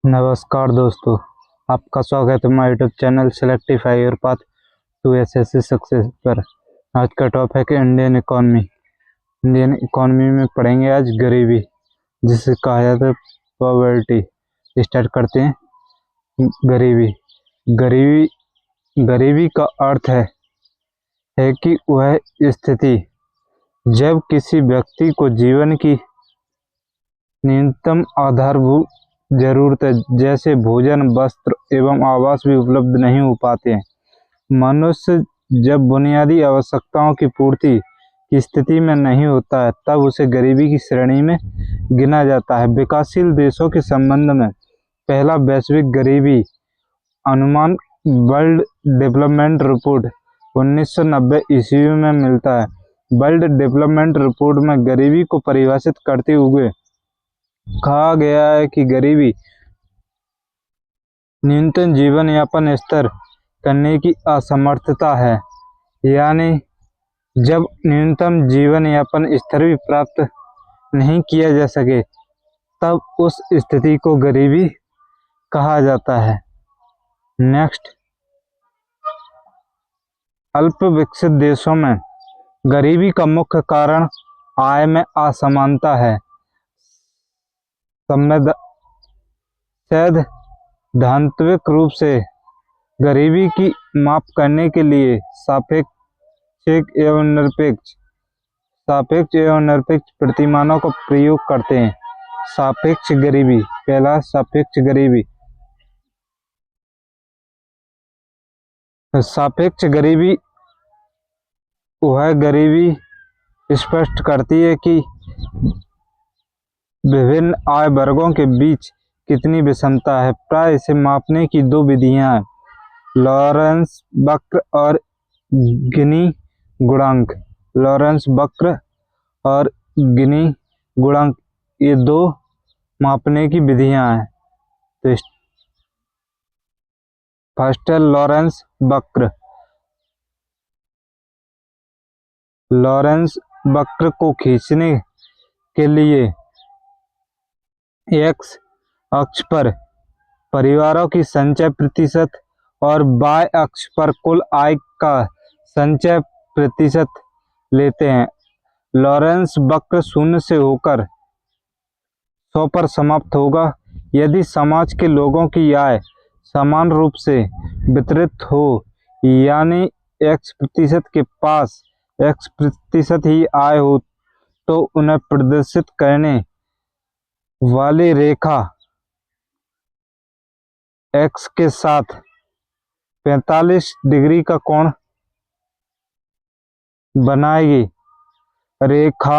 नमस्कार दोस्तों, आपका स्वागत है हमारे YouTube channel Selectify your path to SSC success पर। आज का टॉपिक है इंडियन इकॉनमी। इंडियन इकॉनमी में पढ़ेंगे आज गरीबी, जिसे कहा जाता है पॉवर्टी। स्टार्ट करते हैं। गरीबी गरीबी का अर्थ है कि वह स्थिति जब किसी व्यक्ति को जीवन की न्यूनतम आधारभूत जरूरतें जैसे भोजन, वस्त्र एवं आवास भी उपलब्ध नहीं हो पाते हैं। मनुष्य जब बुनियादी आवश्यकताओं की पूर्ति की स्थिति में नहीं होता है, तब उसे गरीबी की श्रेणी में गिना जाता है। विकासशील देशों के संबंध में पहला वैश्विक गरीबी अनुमान वर्ल्ड डेवलपमेंट रिपोर्ट 1990 ईस्वी में मिलता है। वर्ल्ड डेवलपमेंट रिपोर्ट में गरीबी को परिभाषित करते हुए कहा गया है कि गरीबी न्यूनतम जीवन यापन स्तर करने की असमर्थता है, यानी जब न्यूनतम जीवन यापन स्तर भी प्राप्त नहीं किया जा सके, तब उस स्थिति को गरीबी कहा जाता है। नेक्स्ट, अल्प विकसित देशों में गरीबी का मुख्य कारण आय में असमानता है। सैद्धांतिक रूप से गरीबी की माप करने के लिए सापेक्ष एवं निरपेक्ष प्रतिमानों का प्रयोग करते हैं। सापेक्ष गरीबी, पहला सापेक्ष गरीबी वह गरीबी स्पष्ट करती है कि विभिन्न आय वर्गों के बीच कितनी विषमता है। प्राय इसे मापने की दो विधियां हैं, लॉरेंस वक्र और गिनी गुणांक। लॉरेंस वक्र और गिनी गुणांक, ये दो मापने की विधियां हैं। तो फर्स्ट है लॉरेंस वक्र। लॉरेंस वक्र को खींचने के लिए एक्स अक्ष पर परिवारों की संचय प्रतिशत और वाई अक्ष पर कुल आय का संचय प्रतिशत लेते हैं। लॉरेंस वक्र 0 से होकर 100 पर समाप्त होगा यदि समाज के लोगों की आय समान रूप से वितरित हो, यानी x% के पास x% ही आय हो, तो उन्हें प्रदर्शित करने वाली रेखा x के साथ 45 डिग्री का कोण बनाएगी। रेखा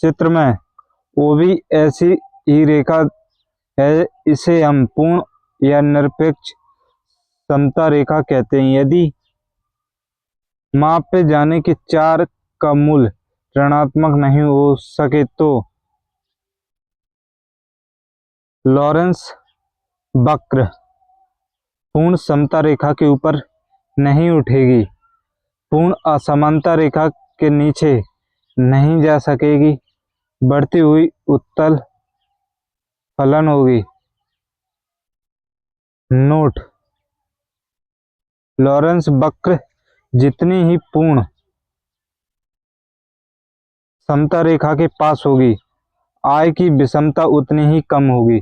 चित्र में वो भी ऐसी ही रेखा है, इसे हम पूर्ण या निरपेक्ष समता रेखा कहते हैं। यदि मापे जाने के 4 का मूल्य ऋणात्मक नहीं हो सके तो लॉरेंस वक्र पूर्ण समता रेखा के ऊपर नहीं उठेगी, पूर्ण असमानता रेखा के नीचे नहीं जा सकेगी, बढ़ती हुई उत्तल फलन होगी। नोट, लॉरेंस वक्र जितनी ही पूर्ण समता रेखा के पास होगी, आय की विषमता उतनी ही कम होगी।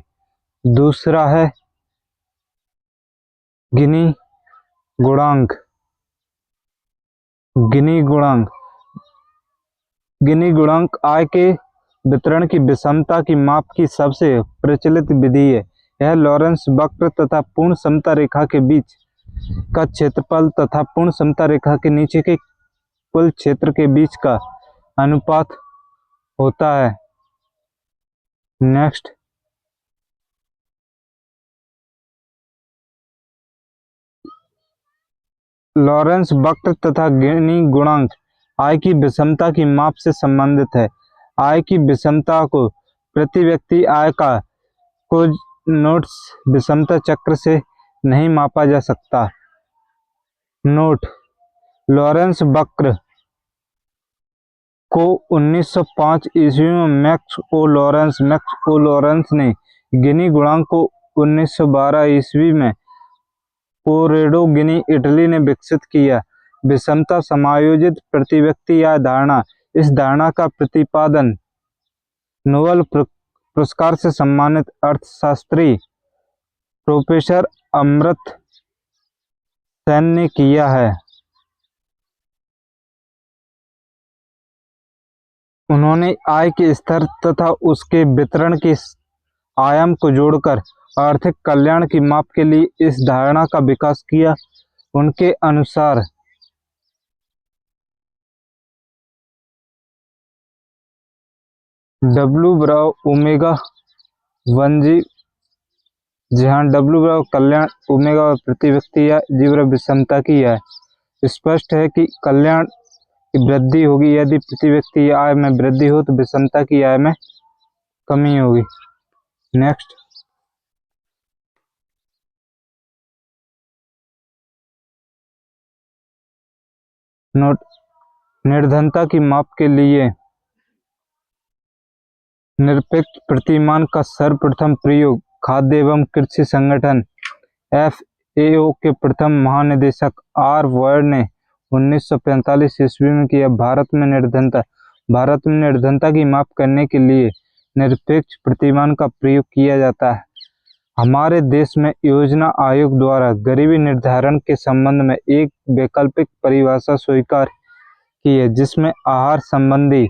दूसरा है गिनी गुणांक। गिनी गुणांक आय के वितरण की विषमता की माप की सबसे प्रचलित विधि है। यह लॉरेंस वक्र तथा पूर्ण समता रेखा के बीच का क्षेत्रफल तथा पूर्ण समता रेखा के नीचे के कुल क्षेत्र के बीच का अनुपात होता है। नेक्स्ट, लॉरेंस वक्र तथा गिनी गुणांक आय की विषमता की माप से संबंधित है। आय की विषमता को प्रति व्यक्ति आय का कुछ नोट्स विषमता चक्र से नहीं मापा जा सकता। नोट, लॉरेंस वक्र को 1905 ईस्वी में मैक्स ओ लॉरेंस ने गिनी गुणांक को 1912 ईस्वी में पोरेडो गिनी इटली ने विकसित किया। विषमता समायोजित प्रति व्यक्ति या धारणा। इस धारणा का प्रतिपादन नोबेल पुरस्कार से सम्मानित अर्थशास्त्री प्रोफेसर अमर्त्य सेन ने किया है। उन्होंने आय के स्तर तथा उसके वितरण के आयाम को जोड़कर आर्थिक कल्याण की माप के लिए इस धारणा का विकास किया। उनके अनुसार डब्ल्यू बराबर ओमेगा 1G, जहाँ डब्ल्यू बराबर कल्याण ओमेगा प्रति व्यक्ति या जीव विषमता की है। स्पष्ट है कि कल्याण की वृद्धि होगी यदि प्रति व्यक्ति आय में वृद्धि हो, तो विषमता की आय में कमी होगी। नेक्स्ट, नोट, निर्धनता की माप के लिए निरपेक्ष प्रतिमान का सर्वप्रथम प्रयोग खाद्य एवं कृषि संगठन FAO के प्रथम महानिदेशक R वर्ड ने 1945 ईस्वी में किया। भारत में निर्धनता की माप करने के लिए निरपेक्ष प्रतिमान का प्रयोग किया जाता है। हमारे देश में योजना आयोग द्वारा गरीबी निर्धारण के संबंध में एक वैकल्पिक परिभाषा स्वीकार की है, जिसमें आहार संबंधी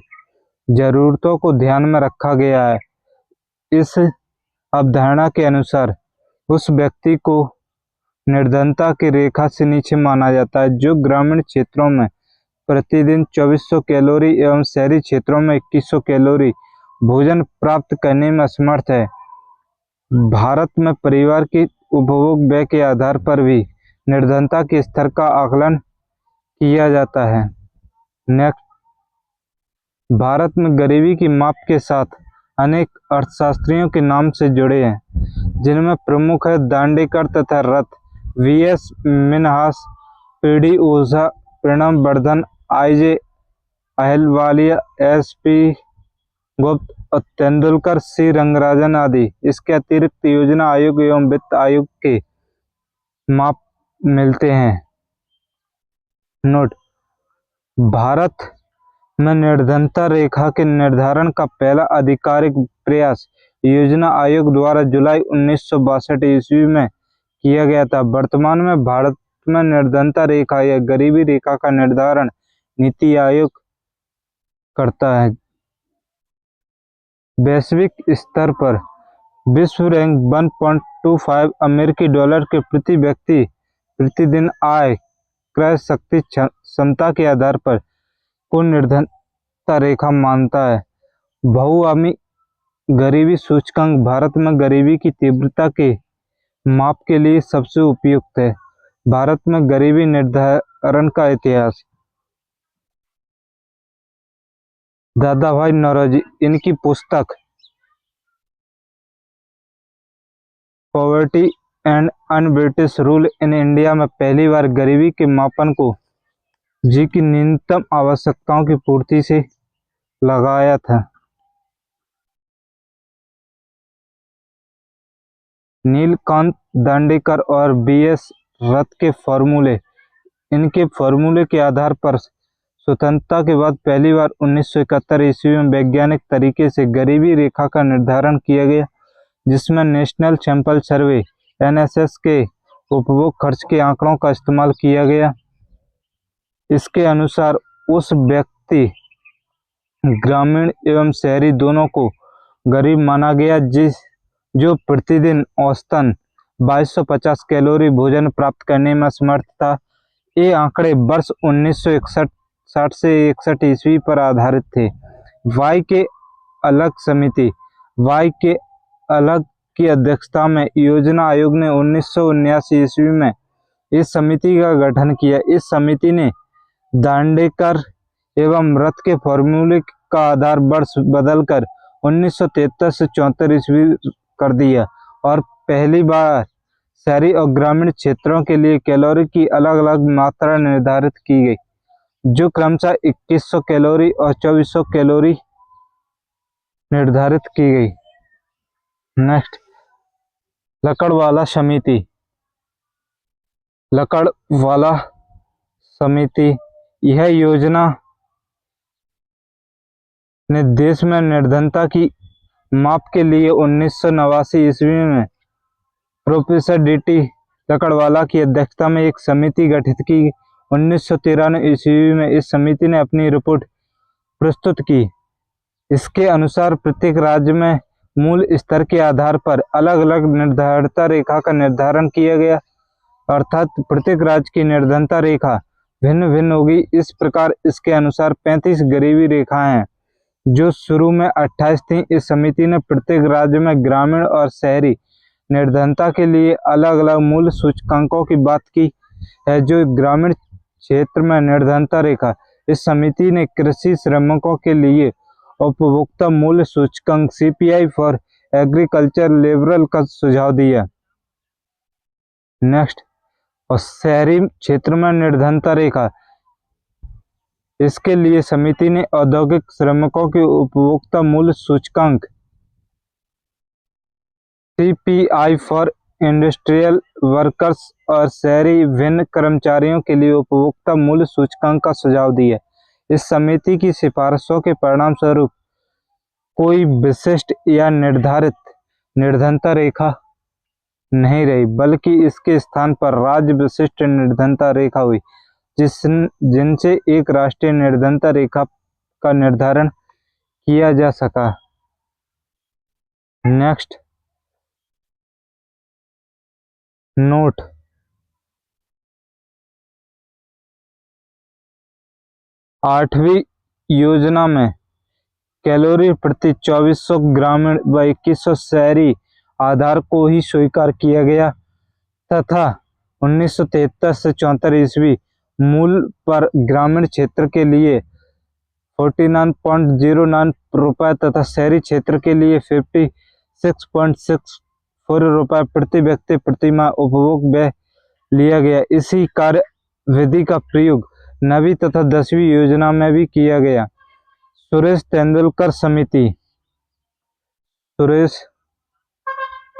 जरूरतों को ध्यान में रखा गया है। इस अवधारणा के अनुसार उस व्यक्ति को निर्धनता की रेखा से नीचे माना जाता है जो ग्रामीण क्षेत्रों में प्रतिदिन 2400 कैलोरी एवं शहरी क्षेत्रों में 2100 कैलोरी भोजन प्राप्त करने में असमर्थ है। भारत में परिवार की उपभोग व्यय के आधार पर भी निर्धनता के स्तर का आकलन किया जाता है। नेक्स्ट, भारत में गरीबी की माप के साथ अनेक अर्थशास्त्रियों के नाम से जुड़े हैं, जिनमें प्रमुख है दांडेकर तथा रथ, VS मिन्हास, PD ओझा, प्रणब वर्धन, IJ अहलवालिया, SP गुप्त और तेंदुलकर, C रंगराजन आदि। इसके अतिरिक्त योजना आयोग एवं वित्त आयोग के माप मिलते हैं। नोट, भारत में निर्धनता रेखा के निर्धारण का पहला आधिकारिक प्रयास योजना आयोग द्वारा जुलाई 1962 ईस्वी में किया गया था। वर्तमान में भारत में निर्धनता रेखा या गरीबी रेखा का निर्धारण नीति आयोग करता है। वैश्विक स्तर पर विश्व रैंक 1.25 अमेरिकी डॉलर के प्रति व्यक्ति प्रतिदिन आय क्रय शक्ति क्षमता के आधार पर को निर्धनता रेखा मानता है। बहुआयामी गरीबी सूचकांक भारत में गरीबी की तीव्रता के माप के लिए सबसे उपयुक्त है। भारत में गरीबी निर्धारण का इतिहास। दादाभाई नौरोजी, इनकी पुस्तक poverty and un-British rule in India में पहली बार गरीबी के मापन को जी की न्यूनतम आवश्यकताओं की पूर्ति से लगाया था। नीलकांत दांडेकर और BS रथ के फॉर्मूले। इनके फॉर्मूले के आधार पर स्वतंत्रता के बाद पहली बार 1971 ईस्वी में वैज्ञानिक तरीके से गरीबी रेखा का निर्धारण किया गया, जिसमें नेशनल सैंपल सर्वे NSS के उपभोग खर्च के आंकड़ों का इस्तेमाल किया गया। इसके अनुसार उस व्यक्ति ग्रामीण एवं शहरी दोनों को गरीब माना गया जो प्रतिदिन औसतन 2250 कैलोरी भोजन प्राप्त करने में असमर्थ था। ये आंकड़े वर्ष 1961 से 61 ईस्वी पर आधारित थे। वाई के अलग की अध्यक्षता में योजना आयोग ने 1979 ईस्वी में इस समिति का गठन किया। इस समिति ने दांडेकर एवं रथ के फॉर्मूले का आधार वर्ष बदलकर 1973 से 74 ईस्वी कर दिया और पहली बार शहरी और ग्रामीण क्षेत्रों के लिए कैलोरी की अलग अलग मात्रा निर्धारित की गई, जो क्रमशः 2100 कैलोरी और 2400 कैलोरी निर्धारित की गई। नेक्स्ट, लकड़वाला समिति। लकड़वाला समिति यह योजना ने देश में निर्धनता की माप के लिए 1989 ईस्वी में प्रोफेसर डी.टी. लकड़वाला की अध्यक्षता में एक समिति गठित की। 1993 ईस्वी में इस समिति ने अपनी रिपोर्ट प्रस्तुत की। इसके अनुसार प्रत्येक राज्य में मूल स्तर के आधार पर अलग अलग निर्धनता रेखा का निर्धारण किया गया, अर्थात प्रत्येक राज्य की निर्धनता रेखा भिन्न भिन्न होगी। इस प्रकार इसके अनुसार 35 गरीबी रेखाएं हैं, जो शुरू में 28 थी। इस समिति ने प्रत्येक राज्य में ग्रामीण और शहरी निर्धनता के लिए अलग अलग मूल सूचकांकों की बात की है। जो ग्रामीण क्षेत्र में निर्धनता रेखा, इस समिति ने कृषि श्रमिकों के लिए उपभोक्ता मूल्य सूचकांक CPI फॉर एग्रीकल्चर लेबरल का सुझाव दिया। नेक्स्ट, और शहरी क्षेत्र में निर्धनता रेखा, इसके लिए समिति ने औद्योगिक श्रमिकों के उपभोक्ता मूल्य सूचकांक CPI फॉर इंडस्ट्रियल वर्कर्स और शहरी भिन्न कर्मचारियों के लिए उपभोक्ता मूल्य सूचकांक का सुझाव दिया। इस समिति की सिफारिशों के परिणाम स्वरूप कोई विशिष्ट या निर्धारित निर्धनता रेखा नहीं रही, बल्कि इसके स्थान पर राज्य विशिष्ट निर्धनता रेखा हुई, जिनसे एक राष्ट्रीय निर्धनता रेखा का निर्धारण किया जा सका। नेक्स्ट, नोट, आठवीं योजना में कैलोरी प्रति 2400 ग्रामीण व 2100 शहरी आधार को ही स्वीकार किया गया तथा 1973 से 74 ईस्वी मूल पर ग्रामीण क्षेत्र के लिए 49.09 रुपये तथा शहरी क्षेत्र के लिए 56.64 रुपये प्रति व्यक्ति प्रति माह उपभोग व्यय लिया गया। इसी कार्य विधि का प्रयोग 9वीं तथा 10वीं योजना में भी किया गया। सुरेश तेंदुलकर समिति, सुरेश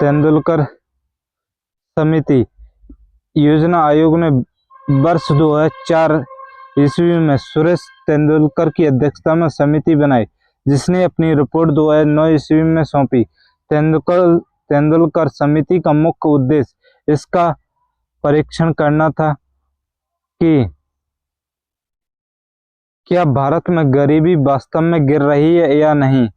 तेंदुलकर समिति योजना आयोग ने वर्ष 2004 ईस्वी में सुरेश तेंदुलकर की अध्यक्षता में समिति बनाई, जिसने अपनी रिपोर्ट 2009 ईस्वी में सौंपी। तेंदुलकर समिति का मुख्य उद्देश्य इसका परीक्षण करना था कि क्या भारत में गरीबी वास्तव में गिर रही है या नहीं,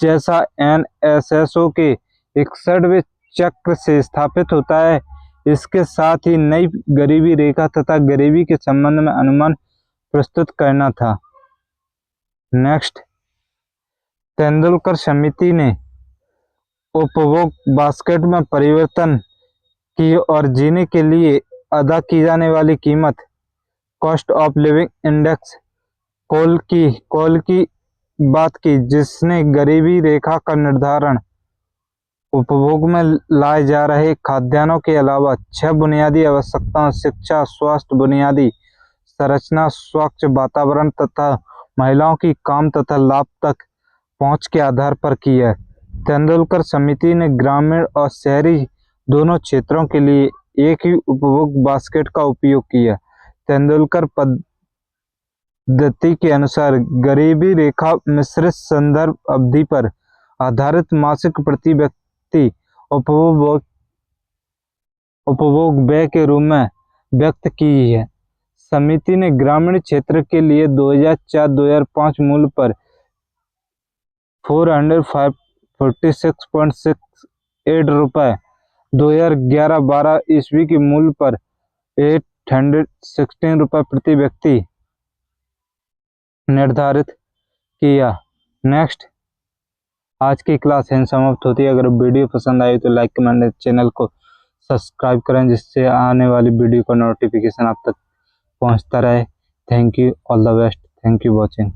जैसा NSSO के 61वें चक्र से स्थापित होता है। इसके साथ ही नई गरीबी रेखा तथा गरीबी के संबंध में अनुमान प्रस्तुत करना था। नेक्स्ट, तेंदुलकर समिति ने उपभोग बास्केट में परिवर्तन की और जीने के लिए अदा की जाने वाली कीमत, cost of living index call की बात की, जिसने गरीबी रेखा का निर्धारण उपभोग में लाए जा रहे खाद्यान्नों के अलावा 6 बुनियादी आवश्यकताओं शिक्षा, स्वास्थ्य, बुनियादी संरचना, स्वच्छ वातावरण तथा महिलाओं की काम तथा लाभ तक पहुंच के आधार पर की है। तेंदुलकर समिति ने ग्रामीण और शहरी दोनों क्षेत्रों के लिए एक ही उपभोग बास्केट का उपयोग किया। तेंदुलकर पद्धति के अनुसार गरीबी रेखा मिश्रित संदर्भ अवधि पर आधारित मासिक प्रति व्यक्ति उपभोग व्यय के रूप में व्यक्त की है। समिति ने ग्रामीण क्षेत्र के लिए 2004-2005 मूल्य पर 446.68 रुपये, 2011-12 ईस्वी के मूल्य पर 816 रुपये प्रति व्यक्ति निर्धारित किया। नेक्स्ट, आज की क्लास यहीं समाप्त होती है। अगर वीडियो पसंद आई तो लाइक कमेंट, चैनल को सब्सक्राइब करें, जिससे आने वाली वीडियो का नोटिफिकेशन आप तक पहुंचता रहे। Thank you, all the best, thank you watching.